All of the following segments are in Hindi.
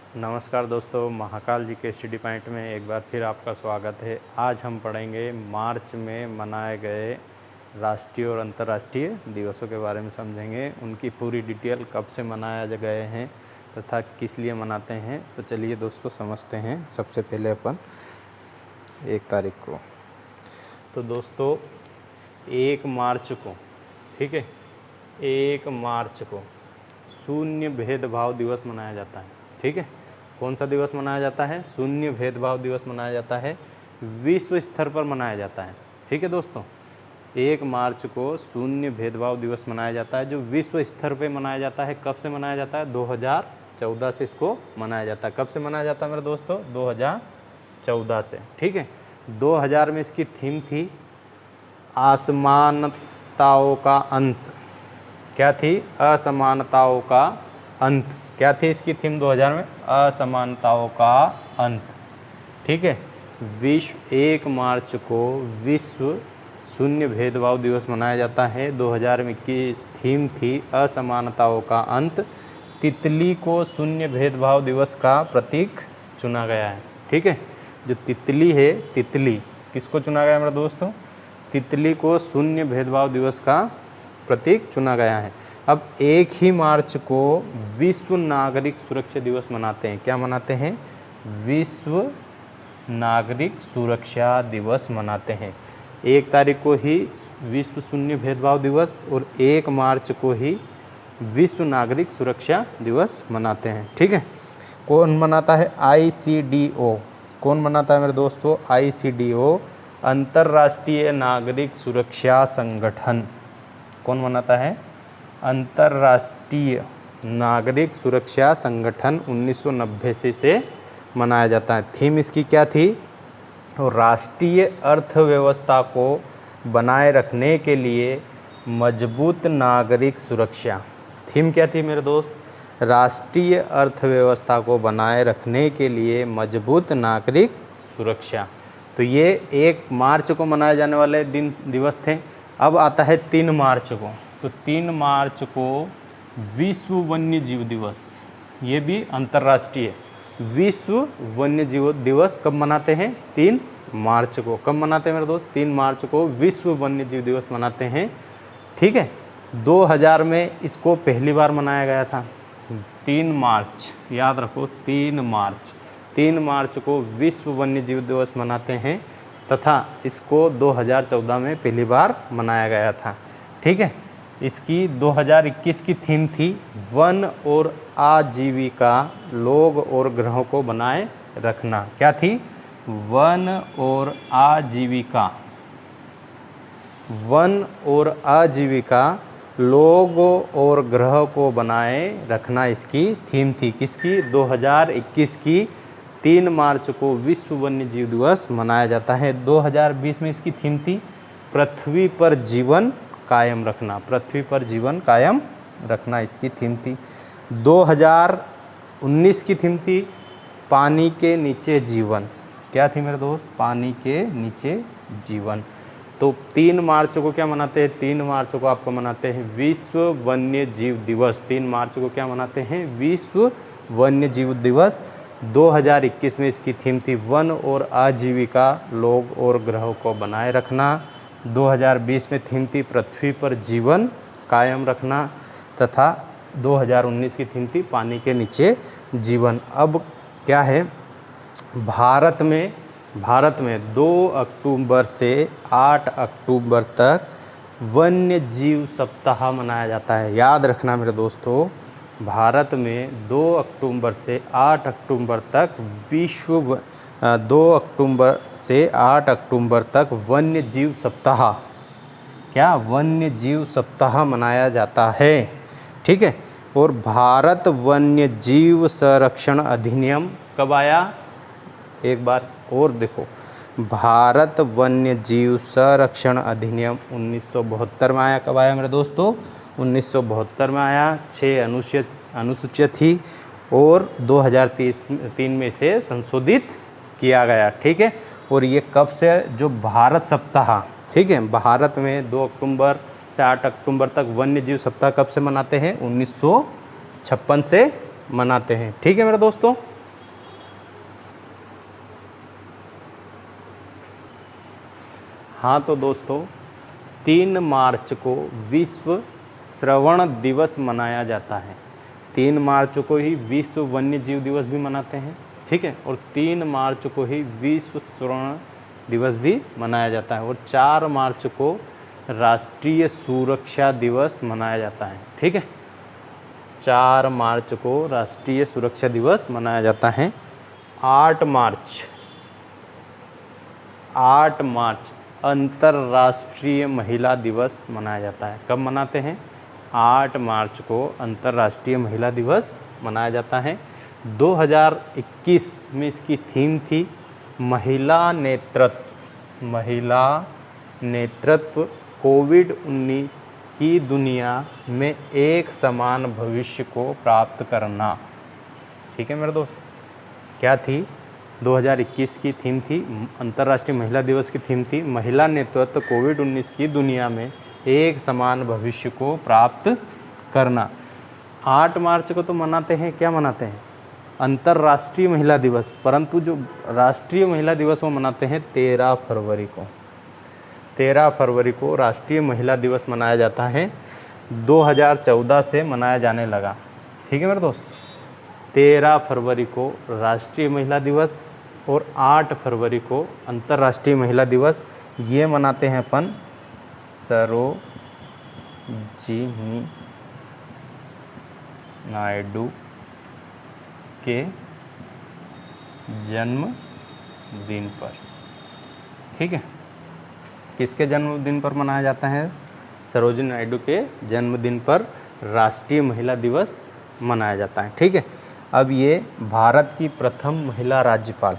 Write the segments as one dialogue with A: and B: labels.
A: नमस्कार दोस्तों, महाकाल जी के स्टडी पॉइंट में एक बार फिर आपका स्वागत है। आज हम पढ़ेंगे मार्च में मनाए गए राष्ट्रीय और अंतर्राष्ट्रीय दिवसों के बारे में समझेंगे। उनकी पूरी डिटेल कब से मनाया गए हैं तथा किस लिए मनाते हैं। तो चलिए दोस्तों समझते हैं। सबसे पहले अपन 1 तारीख को, तो दोस्तों 1 मार्च को, ठीक है, 1 मार्च को शून्य भेदभाव दिवस मनाया जाता है। ठीक है, कौन सा दिवस मनाया जाता है? शून्य भेदभाव दिवस मनाया जाता है, विश्व स्तर पर मनाया जाता है। ठीक है दोस्तों, 1 मार्च को शून्य भेदभाव दिवस मनाया जाता है, जो विश्व स्तर पे मनाया जाता है। कब से मनाया जाता है? 2014 से इसको मनाया जाता है। कब से मनाया जाता है मेरे दोस्तों? 2014 से। ठीक है, 2000 में इसकी थीम थी असमानताओं का अंत। क्या थी? असमानताओं का अंत। क्या थी इसकी थीम 2000 में? असमानताओं का अंत। ठीक है, 1 मार्च को विश्व शून्य भेदभाव दिवस मनाया जाता है। 2000 में की थीम थी असमानताओं का अंत। तितली को शून्य भेदभाव दिवस का प्रतीक चुना गया है। ठीक है, जो तितली है, तितली किसको चुना गया मेरे दोस्तों? तितली को शून्य भेदभाव दिवस का प्रतीक चुना गया है। अब 1 ही मार्च को विश्व नागरिक सुरक्षा दिवस मनाते हैं। क्या मनाते हैं? विश्व नागरिक सुरक्षा दिवस मनाते हैं। 1 तारीख को ही विश्व शून्य भेदभाव दिवस और 1 मार्च को ही विश्व नागरिक सुरक्षा दिवस मनाते हैं। ठीक है, कौन मनाता है? ICDO। कौन मनाता है मेरे दोस्तों? ICDO, अंतर्राष्ट्रीय नागरिक सुरक्षा संगठन। कौन मनाता है? अंतर्राष्ट्रीय नागरिक सुरक्षा संगठन 1990 से मनाया जाता है। थीम इसकी क्या थी? राष्ट्रीय अर्थव्यवस्था को बनाए रखने के लिए मजबूत नागरिक सुरक्षा। थीम क्या थी मेरे दोस्त? राष्ट्रीय अर्थव्यवस्था को बनाए रखने के लिए मजबूत नागरिक सुरक्षा। तो ये 1 मार्च को मनाए जाने वाले दिवस थे। अब आता है 3 मार्च को। तो 3 मार्च को विश्व वन्य जीव दिवस, ये भी अंतर्राष्ट्रीय विश्व वन्य जीव दिवस कब मनाते हैं? 3 मार्च को। कब मनाते हैं मेरे दोस्त? 3 मार्च को विश्व वन्य जीव दिवस मनाते हैं। ठीक है, 2000 में इसको पहली बार मनाया गया था। 3 मार्च, याद रखो, 3 मार्च को विश्व वन्य जीव दिवस मनाते हैं तथा इसको 2014 में पहली बार मनाया गया था। ठीक है, इसकी 2021 की थीम थी वन और आजीविका, लोग और ग्रहों को बनाए रखना। क्या थी? वन और आजीविका, वन और आजीविका, लोगों और ग्रह को बनाए रखना इसकी थीम थी। किसकी? 2021 की 3 मार्च को विश्व वन्य जीव दिवस मनाया जाता है। 2020 में इसकी थीम थी पृथ्वी पर जीवन कायम रखना। पृथ्वी पर जीवन कायम रखना इसकी थीम थी। 2019 की थीम थी पानी के नीचे जीवन। क्या थी मेरे दोस्त? पानी के नीचे जीवन। तो 3 मार्च को क्या मनाते हैं? 3 मार्च को आपको मनाते हैं विश्व वन्य जीव दिवस। 3 मार्च को क्या मनाते हैं? विश्व वन्य जीव दिवस। 2021 में इसकी थीम थी वन और आजीविका, लोग और ग्रहों को बनाए रखना। 2020 में थीम थी पृथ्वी पर जीवन कायम रखना तथा 2019 की थीम थी पानी के नीचे जीवन। अब क्या है? भारत में 2 अक्टूबर से 8 अक्टूबर तक वन्य जीव सप्ताह मनाया जाता है। याद रखना मेरे दोस्तों, भारत में 2 अक्टूबर से 8 अक्टूबर तक 2 अक्टूबर से 8 अक्टूबर तक वन्य जीव सप्ताह, क्या? वन्य जीव सप्ताह मनाया जाता है। ठीक है, और भारत वन्य जीव संरक्षण अधिनियम कब आया? एक बार और देखो, भारत वन्य जीव संरक्षण अधिनियम 1972 में आया। कब आया मेरे दोस्तों? 1972 में आया। 6 अनुसूचियाँ थी और 2003 में इसे संशोधित किया गया। ठीक है, और ये कब से? जो भारत सप्ताह, ठीक है, भारत में 2 अक्टूबर से 8 अक्टूबर तक वन्य जीव सप्ताह कब से मनाते हैं? 1956 से मनाते हैं। ठीक है मेरे दोस्तों, हाँ तो दोस्तों 3 मार्च को विश्व श्रवण दिवस मनाया जाता है। 3 मार्च को ही विश्व वन्य जीव दिवस भी मनाते हैं, ठीक है, और 3 मार्च को ही विश्व श्रवण दिवस भी मनाया जाता है, और 4 मार्च को राष्ट्रीय सुरक्षा दिवस मनाया जाता है, ठीक है। 4 मार्च को राष्ट्रीय सुरक्षा दिवस मनाया जाता है। 8 मार्च अंतर्राष्ट्रीय महिला दिवस मनाया जाता है। कब मनाते हैं? 8 मार्च को अंतर्राष्ट्रीय महिला दिवस मनाया जाता है। 2021 में इसकी थीम थी महिला नेतृत्व कोविड-19 की दुनिया में एक समान भविष्य को प्राप्त करना, ठीक है मेरे दोस्त। क्या थी? 2021 की थीम थी, अंतर्राष्ट्रीय महिला दिवस की थीम थी महिला नेतृत्व कोविड-19 की दुनिया में एक समान भविष्य को प्राप्त करना। 8 मार्च को तो मनाते हैं, क्या मनाते हैं? अंतर्राष्ट्रीय महिला दिवस, परंतु जो राष्ट्रीय महिला दिवस वो मनाते हैं 13 फरवरी को। 13 फरवरी को राष्ट्रीय महिला दिवस मनाया जाता है। 2014 से मनाया जाने लगा, ठीक है मेरे दोस्त। 13 फरवरी को राष्ट्रीय महिला दिवस और 8 फरवरी को अंतर्राष्ट्रीय महिला दिवस। ये मनाते हैं अपन सरोजिनी नायडू के जन्मदिन पर, ठीक है। किसके जन्मदिन पर मनाया जाता है? सरोजिनी नायडू के जन्मदिन पर राष्ट्रीय महिला दिवस मनाया जाता है, ठीक है। अब ये भारत की प्रथम महिला राज्यपाल,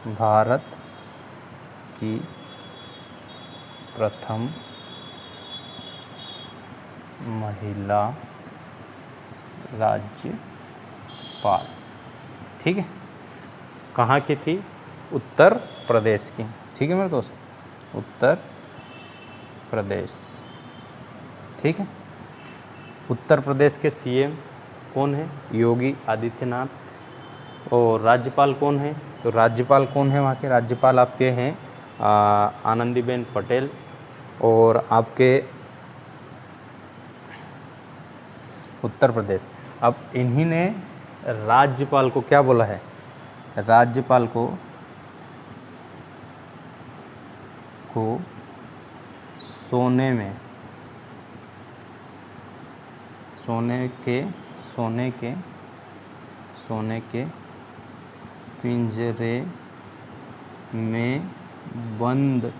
A: भारत की प्रथम महिला राज्यपाल, ठीक है। कहाँ की थी? उत्तर प्रदेश की, ठीक है मेरे दोस्त, उत्तर प्रदेश, ठीक है। उत्तर प्रदेश के सीएम कौन है? योगी आदित्यनाथ। और राज्यपाल कौन है? तो राज्यपाल कौन है वहाँ के? राज्यपाल आपके हैं आनंदीबेन पटेल। और आपके उत्तर प्रदेश, अब इन्हीं ने राज्यपाल को क्या बोला है? राज्यपाल को सोने के पिंजरे में बंद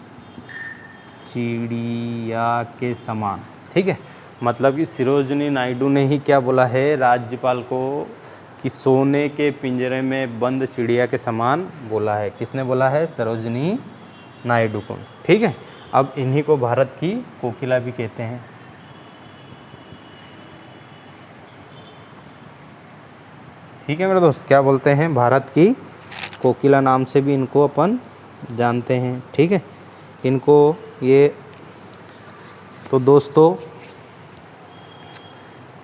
A: चिड़िया के समान, ठीक है। मतलब कि सरोजिनी नायडू ने ही क्या बोला है राज्यपाल को कि सोने के पिंजरे में बंद चिड़िया के समान बोला है। किसने बोला है? सरोजिनी नायडू को, ठीक है। अब इन्हीं को भारत की कोकिला भी कहते हैं, ठीक है मेरे दोस्त। क्या बोलते हैं? भारत की कोकिला नाम से भी इनको अपन जानते हैं, ठीक है। इनको ये तो दोस्तों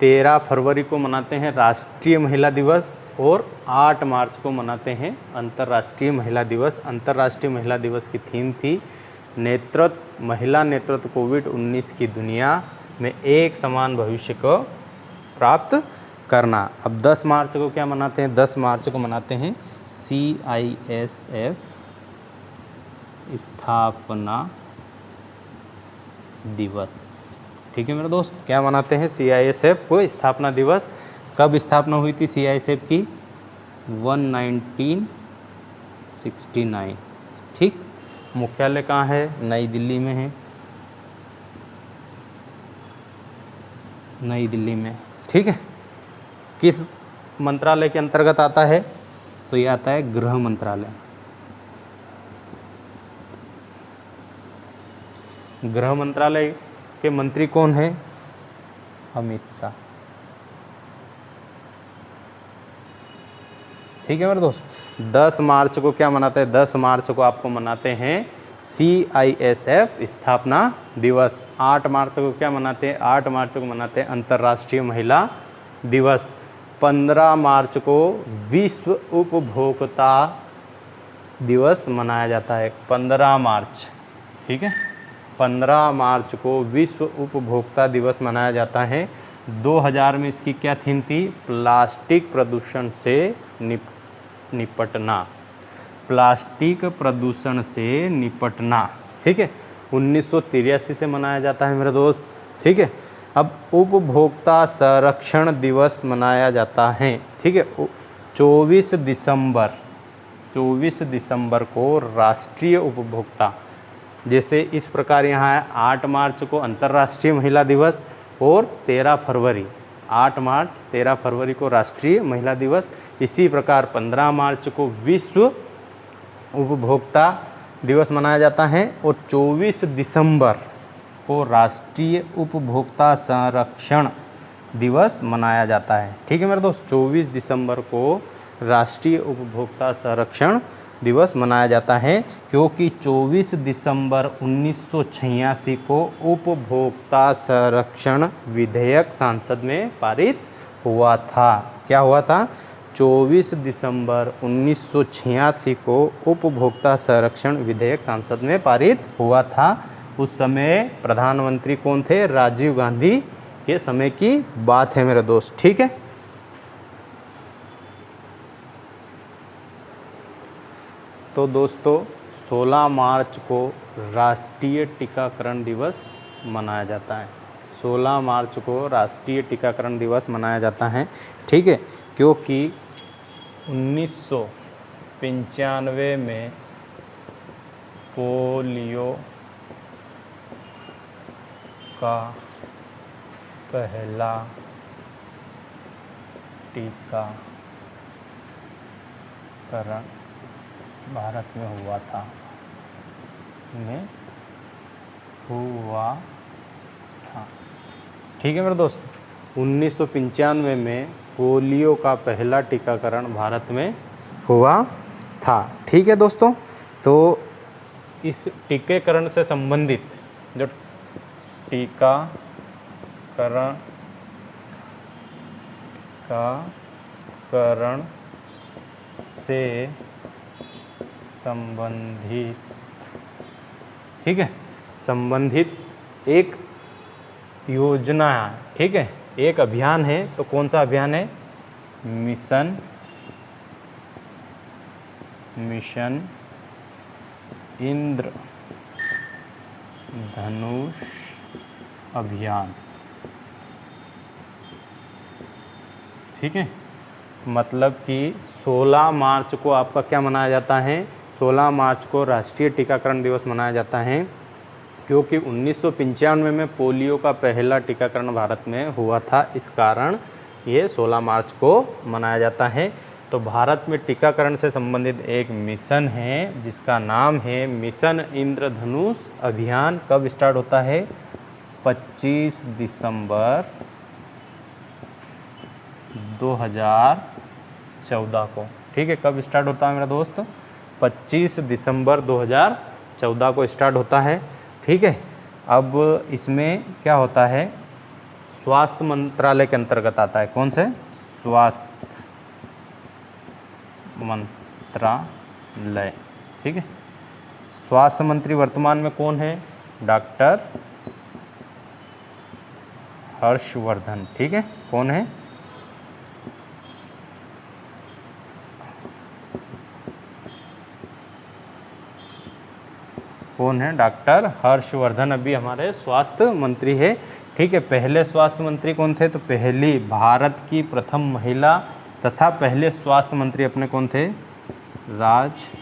A: 13 फरवरी को मनाते हैं राष्ट्रीय महिला दिवस और 8 मार्च को मनाते हैं अंतर्राष्ट्रीय महिला दिवस। अंतर्राष्ट्रीय महिला दिवस की थीम थी महिला नेतृत्व कोविड-19 की दुनिया में एक समान भविष्य को प्राप्त करना। अब 10 मार्च को क्या मनाते हैं? 10 मार्च को मनाते हैं CISF स्थापना दिवस, ठीक है मेरे दोस्त। क्या मनाते हैं? CISF को स्थापना दिवस। कब स्थापना हुई थी CISF की? 1969, ठीक। मुख्यालय कहाँ है? नई दिल्ली में है, नई दिल्ली में, ठीक है। किस मंत्रालय के अंतर्गत आता है? तो ये आता है गृह मंत्रालय। गृह मंत्रालय के मंत्री कौन है? अमित शाह, ठीक है मेरे दोस्त। 10 मार्च को क्या मनाते हैं? 10 मार्च को आपको मनाते हैं CISF स्थापना दिवस। 8 मार्च को क्या मनाते हैं? 8 मार्च को मनाते हैं अंतर्राष्ट्रीय महिला दिवस। 15 मार्च को विश्व उपभोक्ता दिवस मनाया जाता है। 15 मार्च ठीक है। 15 मार्च को विश्व उपभोक्ता दिवस मनाया जाता है। 2000 में इसकी क्या थीम थी? प्लास्टिक प्रदूषण से निपटना, प्लास्टिक प्रदूषण से निपटना, ठीक है। 1983 से मनाया जाता है मेरे दोस्त, ठीक है। अब उपभोक्ता संरक्षण दिवस मनाया जाता है, ठीक है। 24 दिसंबर को राष्ट्रीय उपभोक्ता, जैसे इस प्रकार यहाँ है 8 मार्च को अंतर्राष्ट्रीय महिला दिवस और 13 फरवरी, 8 मार्च 13 फरवरी को राष्ट्रीय महिला दिवस। इसी प्रकार 15 मार्च को विश्व उपभोक्ता दिवस मनाया जाता है और 24 दिसंबर को राष्ट्रीय उपभोक्ता संरक्षण दिवस मनाया जाता है, ठीक है मेरे दोस्त। 24 दिसंबर को राष्ट्रीय उपभोक्ता संरक्षण दिवस मनाया जाता है क्योंकि 24 दिसंबर 1986 को उपभोक्ता संरक्षण विधेयक संसद में पारित हुआ था। क्या हुआ था? 24 दिसंबर 1986 को उपभोक्ता संरक्षण विधेयक संसद में पारित हुआ था। उस समय प्रधानमंत्री कौन थे? राजीव गांधी के समय की बात है मेरे दोस्त, ठीक है। तो दोस्तों 16 मार्च को राष्ट्रीय टीकाकरण दिवस मनाया जाता है। 16 मार्च को राष्ट्रीय टीकाकरण दिवस मनाया जाता है, ठीक है, क्योंकि 1995 में पोलियो का पहला टीकाकरण भारत में हुआ था, ठीक है मेरे दोस्त। 1995 में पोलियो का पहला टीकाकरण भारत में हुआ था, ठीक है दोस्तों। तो इस टीकाकरण से संबंधित जो टीकाकरण से संबंधित, ठीक है, संबंधित एक योजना है, ठीक है, एक अभियान है। तो कौन सा अभियान है? मिशन इंद्रधनुष अभियान, ठीक है। मतलब कि 16 मार्च को आपका क्या मनाया जाता है? 16 मार्च को राष्ट्रीय टीकाकरण दिवस मनाया जाता है क्योंकि 1995 में पोलियो का पहला टीकाकरण भारत में हुआ था। इस कारण ये 16 मार्च को मनाया जाता है। तो भारत में टीकाकरण से संबंधित एक मिशन है जिसका नाम है मिशन इंद्रधनुष अभियान। कब स्टार्ट होता है? 25 दिसंबर 2014 को, ठीक है। कब स्टार्ट होता है मेरा दोस्त? 25 दिसंबर 2014 को स्टार्ट होता है, ठीक है। अब इसमें क्या होता है? स्वास्थ्य मंत्रालय के अंतर्गत आता है। कौन से? स्वास्थ्य मंत्रालय, ठीक है। स्वास्थ्य मंत्री वर्तमान में कौन है? डॉक्टर हर्षवर्धन, ठीक है। कौन है? कौन है? डॉक्टर हर्षवर्धन अभी हमारे स्वास्थ्य मंत्री है, ठीक है। पहले स्वास्थ्य मंत्री कौन थे? तो पहली भारत की प्रथम महिला तथा पहले स्वास्थ्य मंत्री अपने कौन थे? राजकुमारी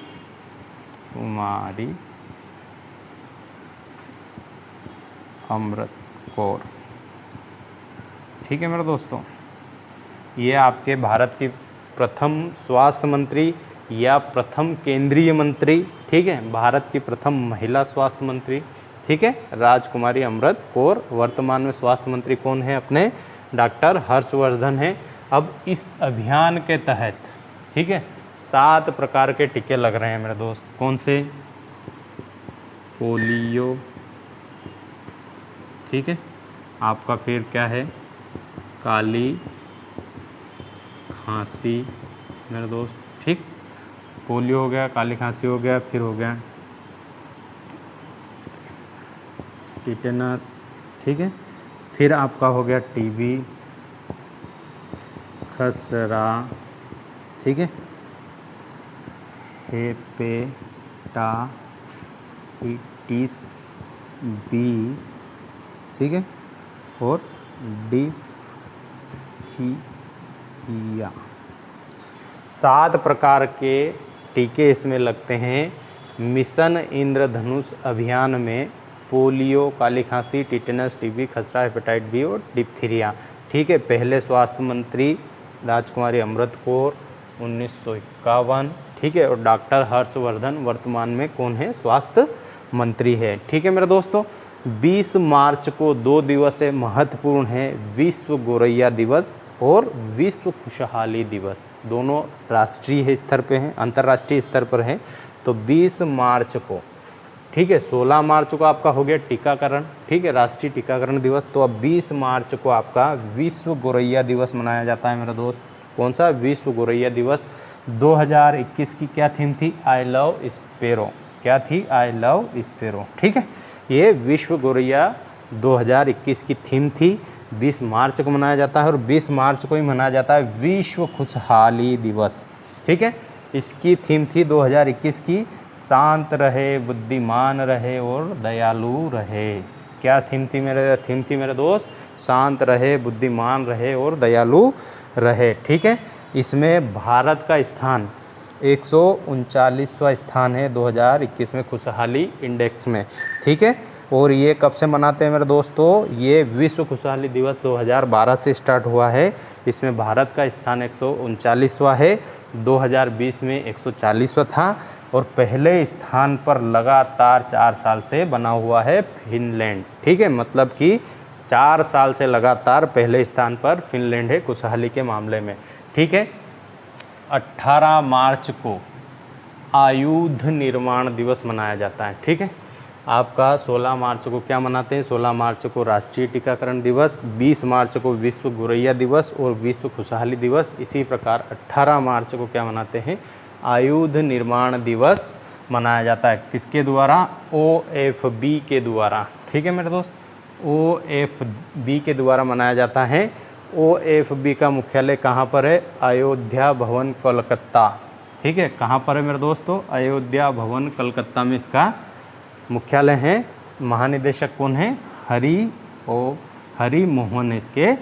A: अमृत कौर, ठीक है मेरे दोस्तों। ये आपके भारत की प्रथम स्वास्थ्य मंत्री या प्रथम केंद्रीय मंत्री, ठीक है, भारत की प्रथम महिला स्वास्थ्य मंत्री, ठीक है, राजकुमारी अमृत कौर। वर्तमान में स्वास्थ्य मंत्री कौन है? अपने डॉक्टर हर्षवर्धन है। अब इस अभियान के तहत, ठीक है, 7 प्रकार के टीके लग रहे हैं मेरे दोस्त। कौन से? पोलियो, ठीक है, आपका फिर क्या है? काली खांसी मेरे दोस्त, ठीक। पोलियो हो गया, काली खांसी हो गया, फिर हो गया टिटेनस, ठीक है। फिर आपका हो गया टीबी, खसरा, ठीक है, हेपेटाइटिस बी, ठीक है, और डिप्थीरिया। 7 प्रकार के टीके इसमें लगते हैं। मिशन इंद्रधनुष अभियान में पोलियो, काली खांसी, टिटेनस, टीबी, खसरा, हेपेटाइट बी और डिप्थीरिया, ठीक है। पहले स्वास्थ्य मंत्री राजकुमारी अमृत कौर 1951, ठीक है। और डॉक्टर हर्षवर्धन वर्तमान में कौन है? स्वास्थ्य मंत्री है, ठीक है मेरे दोस्तों। 20 मार्च को 2 दिवस महत्वपूर्ण है, विश्व गोरैया दिवस और विश्व खुशहाली दिवस। दोनों राष्ट्रीय स्तर पे हैं, अंतर्राष्ट्रीय स्तर पर हैं। तो 20 मार्च को, ठीक है, 16 मार्च को आपका हो गया टीकाकरण, ठीक है, राष्ट्रीय टीकाकरण दिवस। तो अब 20 मार्च को आपका विश्व गोरैया दिवस मनाया जाता है मेरा दोस्त। कौन सा? विश्व गोरैया दिवस। 2021 की क्या थीम थी? I love sparrow. क्या थी? आई लव स्पेरो, ठीक है। ये विश्व गोरैया 2021 की थीम थी। 20 मार्च को मनाया जाता है और 20 मार्च को ही मनाया जाता है विश्व खुशहाली दिवस, ठीक है। इसकी थीम थी 2021 की, शांत रहे, बुद्धिमान रहे और दयालु रहे। क्या थीम थी मेरे दोस्त? शांत रहे, बुद्धिमान रहे और दयालु रहे, ठीक है। इसमें भारत का स्थान 139वां स्थान है 2021 में खुशहाली इंडेक्स में, ठीक है। और ये कब से मनाते हैं मेरे दोस्तों? ये विश्व खुशहाली दिवस 2012 से स्टार्ट हुआ है। इसमें भारत का स्थान 139वां है, 2020 में 140वां था। और पहले स्थान पर लगातार 4 साल से बना हुआ है फिनलैंड, ठीक है। मतलब कि 4 साल से लगातार पहले स्थान पर फिनलैंड है खुशहाली के मामले में, ठीक है। 18 मार्च को आयुध निर्माण दिवस मनाया जाता है, ठीक है। आपका 16 मार्च को क्या मनाते हैं? 16 मार्च को राष्ट्रीय टीकाकरण दिवस, 20 मार्च को विश्व गोरैया दिवस और विश्व खुशहाली दिवस। इसी प्रकार 18 मार्च को क्या मनाते हैं? आयुध निर्माण दिवस मनाया जाता है। किसके द्वारा? OFB के द्वारा, ठीक है मेरे दोस्त। OFB के द्वारा मनाया जाता है। OFB का मुख्यालय कहाँ पर है? अयोध्या भवन कोलकाता, ठीक है। कहाँ पर है मेरे दोस्तों? अयोध्या भवन कलकत्ता में इसका मुख्यालय है। महानिदेशक कौन है? हरि मोहन इसके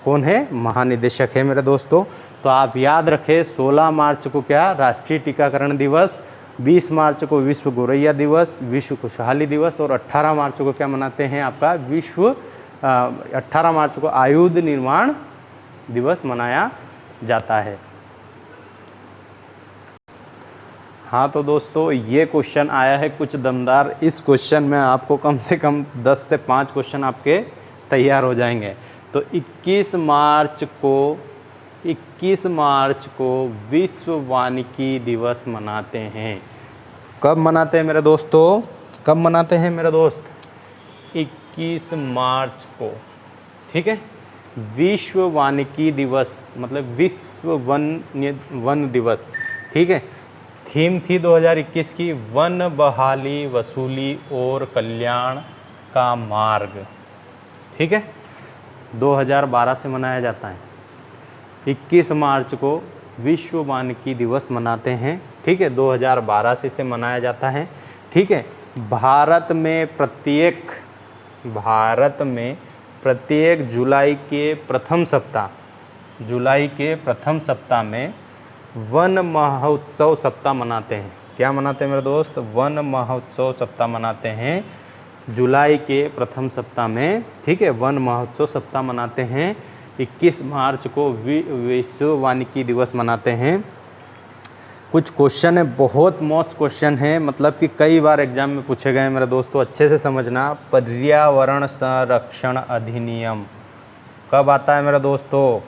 A: कौन है? महानिदेशक है मेरे दोस्तों। तो आप याद रखें 16 मार्च को क्या? राष्ट्रीय टीकाकरण दिवस, 20 मार्च को विश्व गोरैया दिवस, विश्व खुशहाली दिवस और 18 मार्च को क्या मनाते हैं? आपका 18 मार्च को आयुध निर्माण दिवस मनाया जाता है। हाँ तो दोस्तों ये क्वेश्चन आया है कुछ दमदार। इस क्वेश्चन में आपको कम से कम 10 से 5 क्वेश्चन आपके तैयार हो जाएंगे। तो 21 मार्च को विश्व वानिकी दिवस मनाते हैं। कब मनाते हैं मेरे दोस्तों? कब मनाते हैं मेरे दोस्त? 21 मार्च को, ठीक है। विश्व वानिकी दिवस मतलब विश्व वन दिवस, ठीक है। थीम थी 2021 की वन बहाली, वसूली और कल्याण का मार्ग, ठीक है। 2012 से मनाया जाता है। 21 मार्च को विश्व वानिकी दिवस मनाते हैं, ठीक है। 2012 से इसे मनाया जाता है, ठीक है। भारत में प्रत्येक जुलाई के प्रथम सप्ताह में वन महोत्सव सप्ताह मनाते हैं। क्या मनाते हैं मेरे दोस्त? वन महोत्सव सप्ताह मनाते हैं जुलाई के प्रथम सप्ताह में, ठीक है। वन महोत्सव सप्ताह मनाते हैं। 21 मार्च को विश्व वानिकी दिवस मनाते हैं। कुछ क्वेश्चन है, बहुत मस्त क्वेश्चन है, मतलब कि कई बार एग्जाम में पूछे गए हैं मेरे दोस्तों, अच्छे से समझना। पर्यावरण संरक्षण अधिनियम कब आता है मेरे दोस्तों?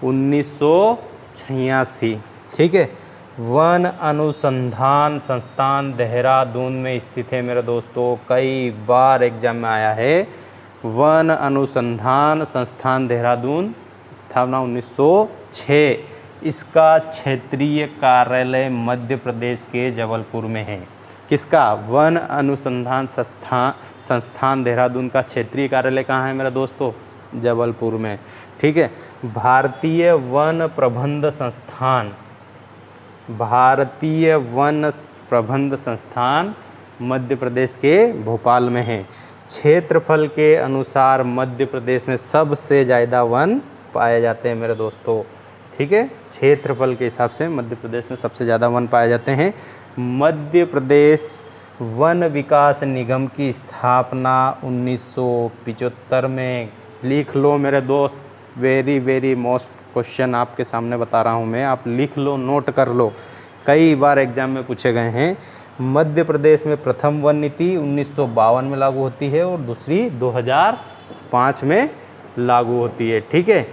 A: 1986, ठीक है। वन अनुसंधान संस्थान देहरादून में स्थित है मेरे दोस्तों। कई बार एग्जाम में आया है। वन अनुसंधान संस्थान देहरादून, स्थापना 1906। इसका क्षेत्रीय कार्यालय मध्य प्रदेश के जबलपुर में है। किसका? वन अनुसंधान संस्थान देहरादून का क्षेत्रीय कार्यालय कहाँ है मेरा दोस्तों? जबलपुर में। ठीक है। भारतीय वन प्रबंध संस्थान, भारतीय वन प्रबंध संस्थान मध्य प्रदेश के भोपाल में है। क्षेत्रफल के अनुसार मध्य प्रदेश में सबसे ज़्यादा वन पाए जाते हैं मेरे दोस्तों। ठीक है, क्षेत्रफल के हिसाब से मध्य प्रदेश में सबसे ज़्यादा वन पाए जाते हैं। मध्य प्रदेश वन विकास निगम की स्थापना 1975 में। लिख लो मेरे दोस्त, वेरी वेरी मोस्ट क्वेश्चन आपके सामने बता रहा हूँ मैं, आप लिख लो, नोट कर लो, कई बार एग्जाम में पूछे गए हैं। मध्य प्रदेश में प्रथम वन नीति 1952 में लागू होती है और दूसरी 2005 में लागू होती है। ठीक है।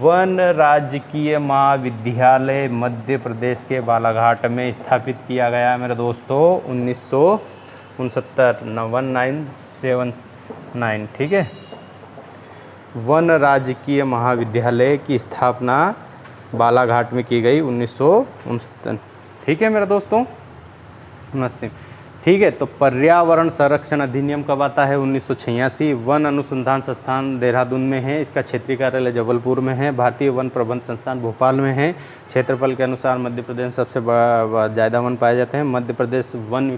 A: वन राजकीय महाविद्यालय मध्य प्रदेश के बालाघाट में स्थापित किया गया मेरे दोस्तों 1969। ठीक है। वन राजकीय महाविद्यालय की स्थापना बालाघाट में की गई 1969। ठीक है मेरे दोस्तों, नमस्ते। ठीक है, तो पर्यावरण संरक्षण अधिनियम कब आता है? 1986। वन अनुसंधान संस्थान देहरादून में है, इसका क्षेत्रीय कार्यालय जबलपुर में है। भारतीय वन प्रबंध संस्थान भोपाल में है। क्षेत्रफल के अनुसार मध्य प्रदेश में सबसे ज़्यादा वन पाए जाते हैं। मध्य प्रदेश वन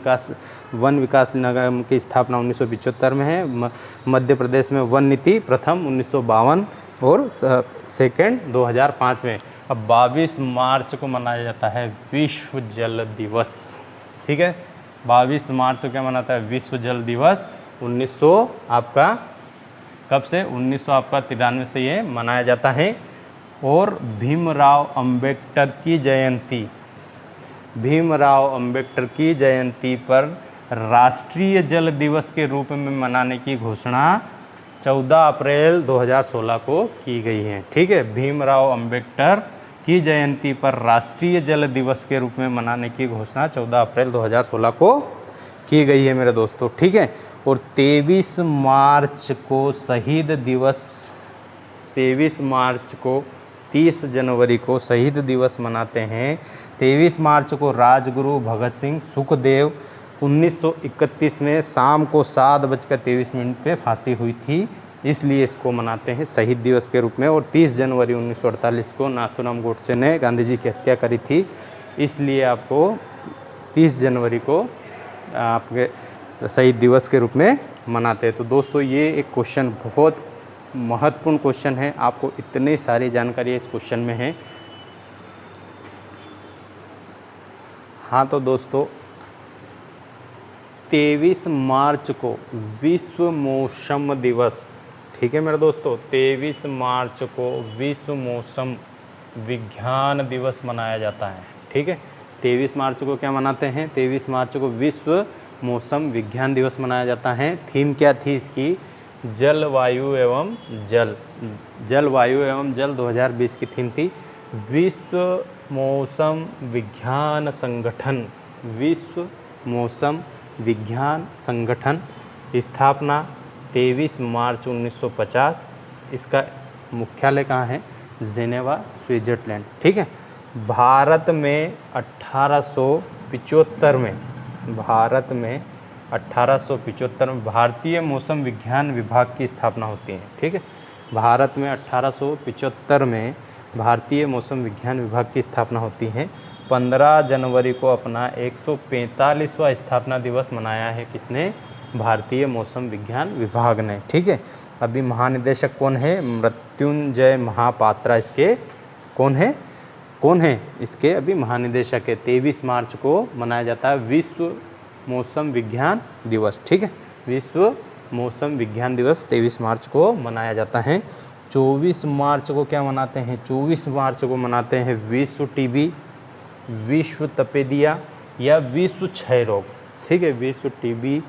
A: विकास निगम की स्थापना 1975 में है। मध्य प्रदेश में वन नीति प्रथम 1952 और सेकेंड 2005 में। अब 22 मार्च को मनाया जाता है विश्व जल दिवस। ठीक है, 22 मार्च को क्या मनाता है? विश्व जल दिवस। 1900 आपका कब से? 1993 से ये मनाया जाता है। और भीमराव अंबेडकर की जयंती, भीमराव अंबेडकर की जयंती पर राष्ट्रीय जल दिवस के रूप में मनाने की घोषणा 14 अप्रैल 2016 को की गई है। ठीक है, भीमराव अंबेडकर की जयंती पर राष्ट्रीय जल दिवस के रूप में मनाने की घोषणा 14 अप्रैल 2016 को की गई है मेरे दोस्तों। ठीक है। और 23 मार्च को शहीद दिवस, 23 मार्च को 30 जनवरी को शहीद दिवस मनाते हैं। 23 मार्च को राजगुरु भगत सिंह सुखदेव 1931 में शाम को 7:23 पे फांसी हुई थी, इसलिए इसको मनाते हैं शहीद दिवस के रूप में। और 30 जनवरी 1948 को नाथूराम गोडसे ने गांधी जी की हत्या करी थी, इसलिए आपको 30 जनवरी को आपके शहीद दिवस के रूप में मनाते हैं। तो दोस्तों ये एक क्वेश्चन बहुत महत्वपूर्ण क्वेश्चन है, आपको इतनी सारी जानकारी इस क्वेश्चन में है। हाँ तो दोस्तों 23 मार्च को विश्व मौसम दिवस, ठीक है मेरे दोस्तों, 23 मार्च को विश्व मौसम विज्ञान दिवस मनाया जाता है। ठीक है, 23 मार्च को क्या मनाते हैं? 23 मार्च को विश्व मौसम विज्ञान दिवस मनाया जाता है। थीम क्या थी इसकी? जलवायु एवं जल, जलवायु एवं जल 2020 की थीम थी। विश्व मौसम विज्ञान संगठन, विश्व मौसम विज्ञान संगठन स्थापना 23 मार्च 1950। इसका मुख्यालय कहाँ है? Geneva, Switzerland. ठीक है। भारत में 1875 में, भारत में 1875 में भारतीय मौसम विज्ञान विभाग की स्थापना होती है। ठीक है, भारत में 1875 में भारतीय मौसम विज्ञान विभाग की स्थापना होती है। 15 जनवरी को अपना 145वां स्थापना दिवस मनाया है किसने? भारतीय मौसम विज्ञान विभाग ने। ठीक है, अभी महानिदेशक कौन है? मृत्युंजय महापात्रा इसके कौन है? कौन है इसके अभी महानिदेशक है। 23 मार्च को मनाया जाता है विश्व मौसम विज्ञान दिवस। ठीक है, विश्व मौसम विज्ञान दिवस 23 मार्च को मनाया जाता है। 24 मार्च को क्या मनाते हैं? 24 मार्च को मनाते हैं विश्व टीबी, विश्व तपेदिया या विश्व क्षय रोग। ठीक है, विश्व टीबी,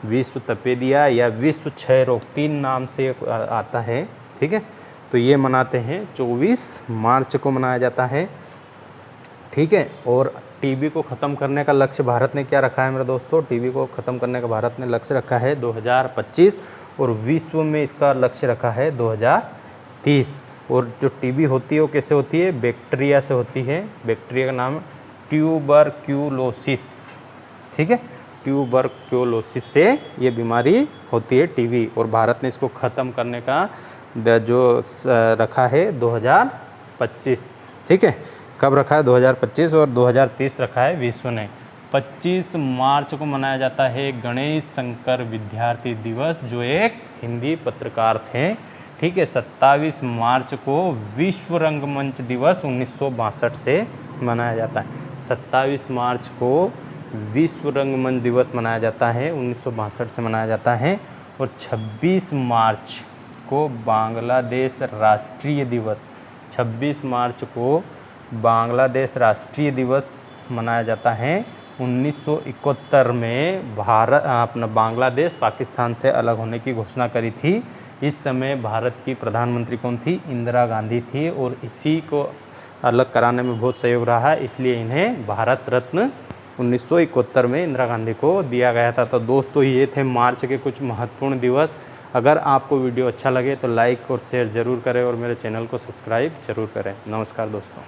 A: विश्व तपेदिया या विश्व क्षय रोग, 3 नाम से आता है। ठीक है, तो ये मनाते हैं 24 मार्च को मनाया जाता है। ठीक है, और टीबी को ख़त्म करने का लक्ष्य भारत ने क्या रखा है मेरे दोस्तों? टीबी को ख़त्म करने का भारत ने लक्ष्य रखा है 2025 और विश्व में इसका लक्ष्य रखा है 2030। और जो टीबी होती है वो कैसे होती है? बैक्टीरिया से होती है। बैक्टीरिया का नाम ट्यूबरक्यूलोसिस। ठीक है, ट्यूबरक्लोसिस से ये बीमारी होती है टीबी। और भारत ने इसको ख़त्म करने का जो रखा है 2025, ठीक है। कब रखा है? 2025, और 2030 रखा है विश्व ने। 25 मार्च को मनाया जाता है गणेश शंकर विद्यार्थी दिवस, जो एक हिंदी पत्रकार थे, ठीक है। 27 मार्च को विश्व रंगमंच दिवस 1962 से मनाया जाता है। 27 मार्च को विश्व रंगमंच दिवस मनाया जाता है, 1962 से मनाया जाता है। और 26 मार्च को बांग्लादेश राष्ट्रीय दिवस, 26 मार्च को बांग्लादेश राष्ट्रीय दिवस मनाया जाता है। 1971 में भारत अपना बांग्लादेश पाकिस्तान से अलग होने की घोषणा करी थी। इस समय भारत की प्रधानमंत्री कौन थी? इंदिरा गांधी थी, और इसी को अलग कराने में बहुत सहयोग रहा, इसलिए इन्हें भारत रत्न 1971 में इंदिरा गांधी को दिया गया था। तो दोस्तों ये थे मार्च के कुछ महत्वपूर्ण दिवस। अगर आपको वीडियो अच्छा लगे तो लाइक और शेयर ज़रूर करें, और मेरे चैनल को सब्सक्राइब ज़रूर करें। नमस्कार दोस्तों।